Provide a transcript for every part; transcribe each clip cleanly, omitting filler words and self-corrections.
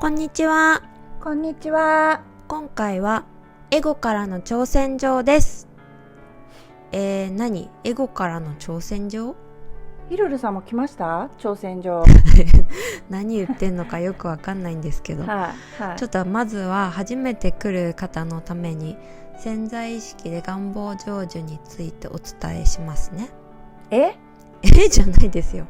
こんにちは。こんにちは。今回はエゴからの挑戦状です。何？エゴからの挑戦状？ヒルルさんも来ました？挑戦状。何言ってんのかよくわかんないんですけど、ちょっとまずは初めて来る方のために潜在意識で願望成就についてお伝えしますね。じゃないですよ。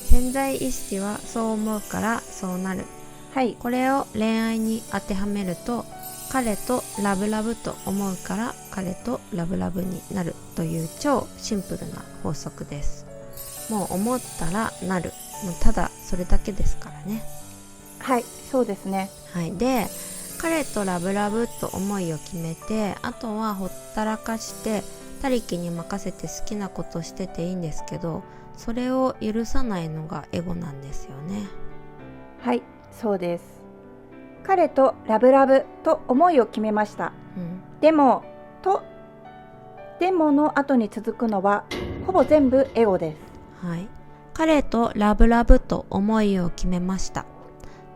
潜在意識はそう思うからそうなる。はい。これを恋愛に当てはめると、彼とラブラブと思うから彼とラブラブになるという超シンプルな法則です。もう思ったらなる。もうただそれだけですからね。はい、そうですね。はい。で、彼とラブラブと思いを決めて、あとはほったらかして他力に任せて好きなことしてていいんですけど、それを許さないのがエゴなんですよね。はい、そうです。彼とラブラブと思いを決めました。でもの後に続くのはほぼ全部エゴです。はい。彼とラブラブと思いを決めました。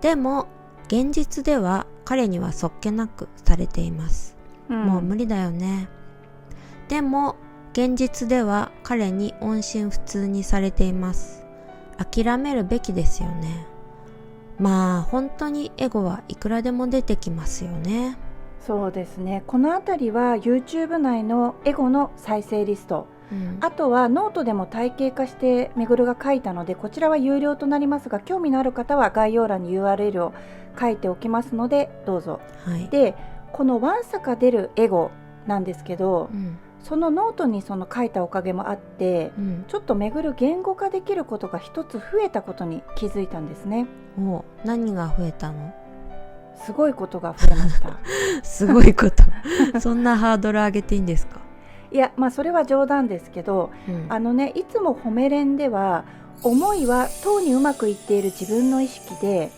でも現実では彼にはそっけなくされています。もう無理だよね。でも現実では彼に音信不通にされています。諦めるべきですよね。まあ本当にエゴはいくらでも出てきますよね。そうですね。このあたりは YouTube 内のエゴの再生リスト、あとはノートでも体系化してめぐるが書いたので、こちらは有料となりますが、興味のある方は概要欄に URL を書いておきますのでどうぞ。はい、で、このわんさか出るエゴなんですけど、そのノートにその書いたおかげもあって、ちょっとめぐる言語化できることが一つ増えたことに気づいたんですね。何が増えたの？すごいことが増えましたすごいことそんなハードル上げていいんですか？いや、それは冗談ですけど、いつも褒め連では思いはとうにうまくいっている自分の意識で、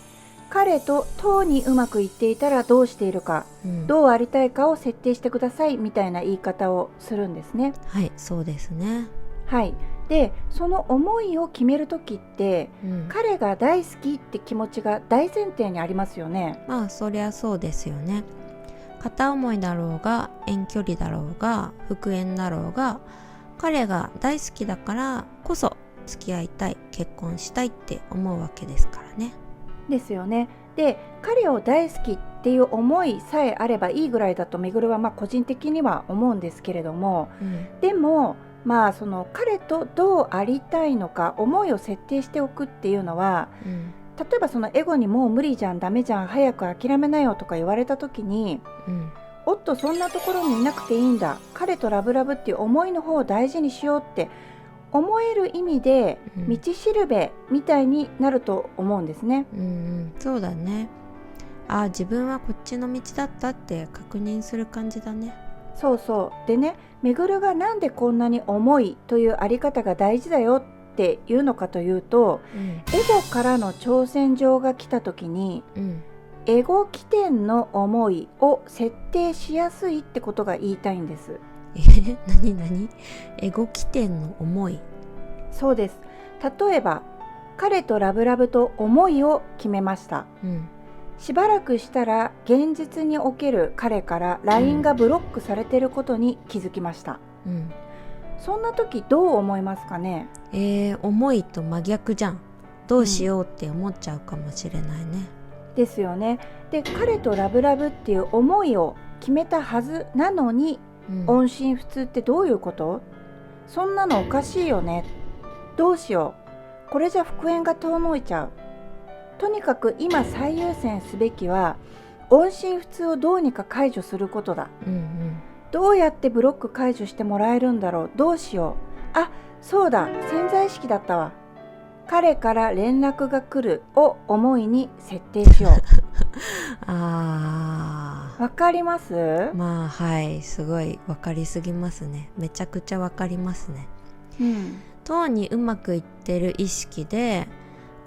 彼ととうにうまくいっていたらどうしているか、どうありたいかを設定してくださいみたいな言い方をするんですね。はい、そうですね。はい。で、その思いを決めるときって、彼が大好きって気持ちが大前提にありますよね。まあそりゃそうですよね。片思いだろうが遠距離だろうが復縁だろうが、彼が大好きだからこそ付き合いたい、結婚したいって思うわけですからね。ですよね。で、彼を大好きっていう思いさえあればいいぐらいだとめぐるは個人的には思うんですけれども、でもその彼とどうありたいのか思いを設定しておくっていうのは、例えばそのエゴにもう無理じゃん、ダメじゃん、早く諦めなよとか言われた時に、おっとそんなところにいなくていいんだ、彼とラブラブっていう思いの方を大事にしようって思える意味で、道しるべみたいになると思うんですね。そうだね。自分はこっちの道だったって確認する感じだね。そうそう。でね、めぐるがなんでこんなに思いというあり方が大事だよっていうのかというと、エゴからの挑戦状が来た時に、エゴ起点の思いを設定しやすいってことが言いたいんです。何？エゴ起点の思い？そうです。例えば、彼とラブラブと思いを決めました。しばらくしたら現実における彼から LINE がブロックされていることに気づきました。そんな時どう思いますかね？思いと真逆じゃん。どうしようって思っちゃうかもしれないね。ですよね。で、彼とラブラブっていう思いを決めたはずなのに、音信不通ってどういうこと？そんなのおかしいよね。どうしよう。これじゃ復縁が遠のいちゃう。とにかく今最優先すべきは音信不通をどうにか解除することだ。どうやってブロック解除してもらえるんだろう。どうしよう。そうだ、潜在意識だったわ。彼から連絡が来るを思いに設定しよう。わかります？はい、すごいわかりすぎますね。めちゃくちゃわかりますね。とうにうまくいってる意識で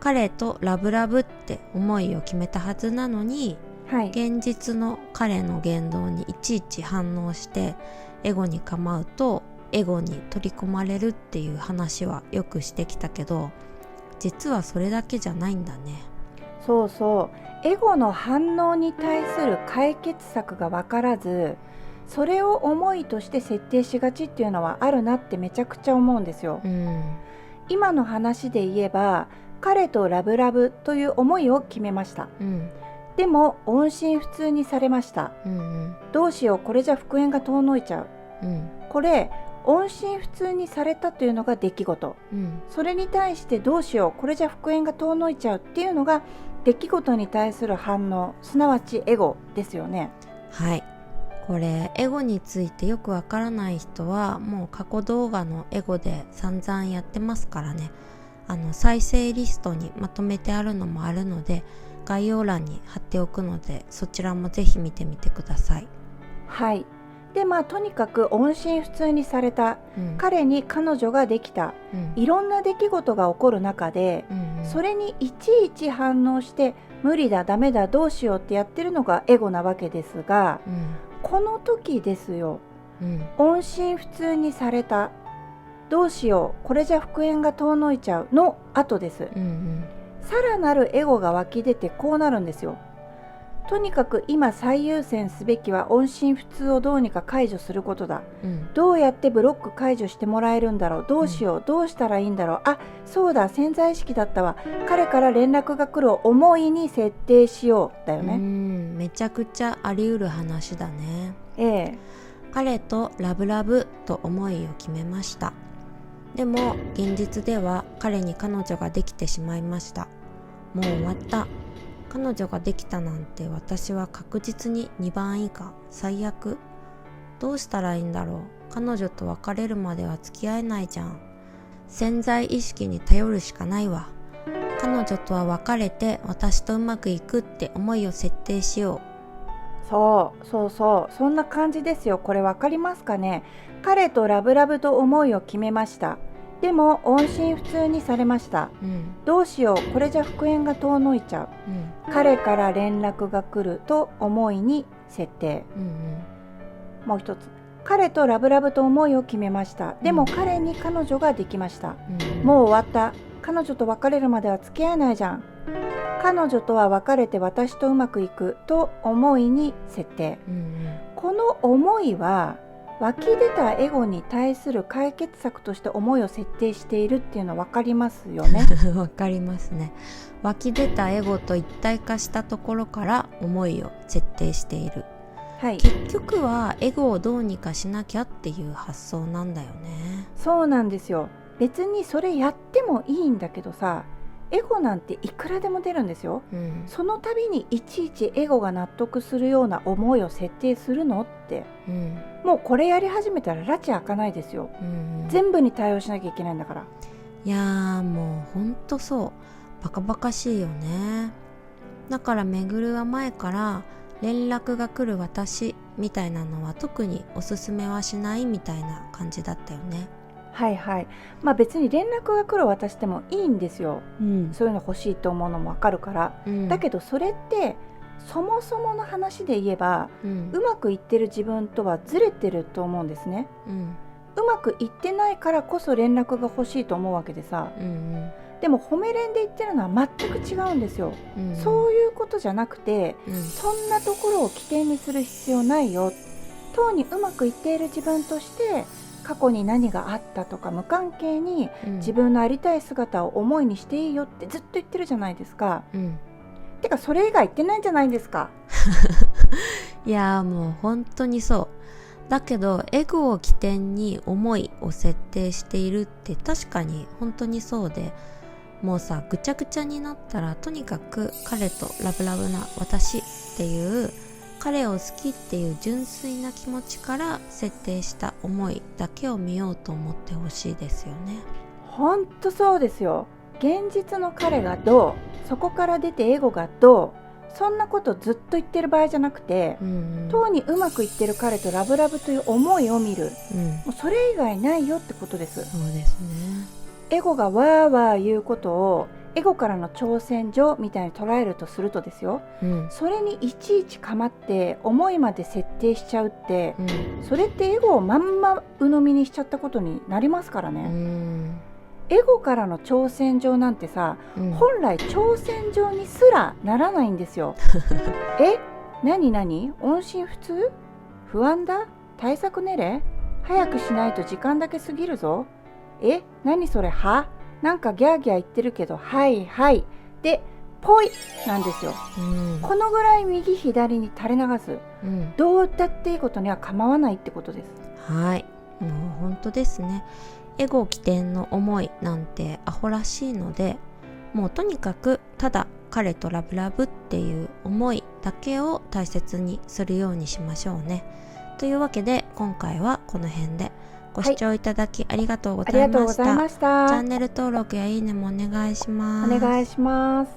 彼とラブラブって思いを決めたはずなのに、現実の彼の言動にいちいち反応してエゴに構うとエゴに取り込まれるっていう話はよくしてきたけど、実はそれだけじゃないんだね。そうそう。エゴの反応に対する解決策が分からず、それを思いとして設定しがちっていうのはあるなってめちゃくちゃ思うんですよ。今の話で言えば、彼とラブラブという思いを決めました。でも音信不通にされました。どうしよう、これじゃ復縁が遠のいちゃう。これ音信不通にされたというのが出来事、それに対してどうしよう、これじゃ復縁が遠のいちゃうっていうのが出来事に対する反応、すなわちエゴですよね。はい、これエゴについてよくわからない人はもう過去動画のエゴで散々やってますからね。再生リストにまとめてあるのもあるので、概要欄に貼っておくので、そちらもぜひ見てみてください。はい。でとにかく音信不通にされた、彼に彼女ができた、いろんな出来事が起こる中で、それにいちいち反応して無理だ、ダメだ、どうしようってやってるのがエゴなわけですが、この時ですよ、音信不通にされた、どうしよう、これじゃ復縁が遠のいちゃうの後です。さらなるエゴが湧き出てこうなるんですよ。とにかく今最優先すべきは音信不通をどうにか解除することだ、どうやってブロック解除してもらえるんだろう、どうしよう、どうしたらいいんだろう、あ、そうだ、潜在意識だったわ、彼から連絡が来るを思いに設定しようだよね。めちゃくちゃあり得る話だね。彼とラブラブと思いを決めました。でも現実では彼に彼女ができてしまいました。もう終わった。彼女ができたなんて私は確実に2番以下、最悪。どうしたらいいんだろう。彼女と別れるまでは付き合えないじゃん。潜在意識に頼るしかないわ。彼女とは別れて私とうまくいくって思いを設定しよう。そう、そんな感じですよ。これわかりますかね。彼とラブラブと思いを決めました。でも音信不通にされました、どうしよう、これじゃ復縁が遠のいちゃう、彼から連絡が来ると思いに設定、もう一つ、彼とラブラブと思いを決めました。でも彼に彼女ができました、もう終わった。彼女と別れるまでは付き合えないじゃん。彼女とは別れて私とうまくいくと思いに設定、この思いは湧き出たエゴに対する解決策として思いを設定しているっていうの分かりますよね。わかりますね。湧き出たエゴと一体化したところから思いを設定している、結局はエゴをどうにかしなきゃっていう発想なんだよね。そうなんですよ。別にそれやってもいいんだけどさ、エゴなんていくらでも出るんですよ、その度にいちいちエゴが納得するような思いを設定するのって、もうこれやり始めたら拉致開かないですよ、全部に対応しなきゃいけないんだから。いやーもうほんとそう、バカバカしいよね。だからめぐるは前から連絡が来る私みたいなのは特におすすめはしないみたいな感じだったよね。別に連絡が来る私でもいいんですよ、そういうの欲しいと思うのもわかるから、だけどそれってそもそもの話で言えば、うまくいってる自分とはずれてると思うんですね、うまくいってないからこそ連絡が欲しいと思うわけでさ、でも褒め連で言ってるのは全く違うんですよ、そういうことじゃなくて、そんなところを起点にする必要ないよ、当にうまくいっている自分として過去に何があったとか無関係に自分のありたい姿を思いにしていいよってずっと言ってるじゃないですか、てかそれ以外言ってないんじゃないですか。いやもう本当にそうだけど、エゴを起点に思いを設定しているって確かに本当にそうで、もうさぐちゃぐちゃになったらとにかく彼とラブラブな私っていう彼を好きっていう純粋な気持ちから設定した思いだけを見ようと思ってほしいですよね。ほんとそうですよ。現実の彼がどう、そこから出てエゴがどう、そんなことずっと言ってる場合じゃなくて、当にうまくいってる彼とラブラブという思いを見る、もうそれ以外ないよってことです。そうですね。エゴがわーわー言うことをエゴからの挑戦状みたいに捉えるとするとですよ、それにいちいち構って思いまで設定しちゃうって、それってエゴをまんま鵜呑みにしちゃったことになりますからね。エゴからの挑戦状なんてさ、本来挑戦状にすらならないんですよ。何音信不通？不安だ？対策練れ？早くしないと時間だけ過ぎるぞ。何それは？なんかギャーギャー言ってるけど、はいはいでポイなんですよ、このぐらい右左に垂れ流す、どう歌っていいことには構わないってことです。はい、もう本当ですね。エゴ起点の思いなんてアホらしいので、もうとにかくただ彼とラブラブっていう思いだけを大切にするようにしましょうね。というわけで今回はこの辺で。ご視聴いただきありがとうございました。チャンネル登録やいいねもお願いします。お願いします。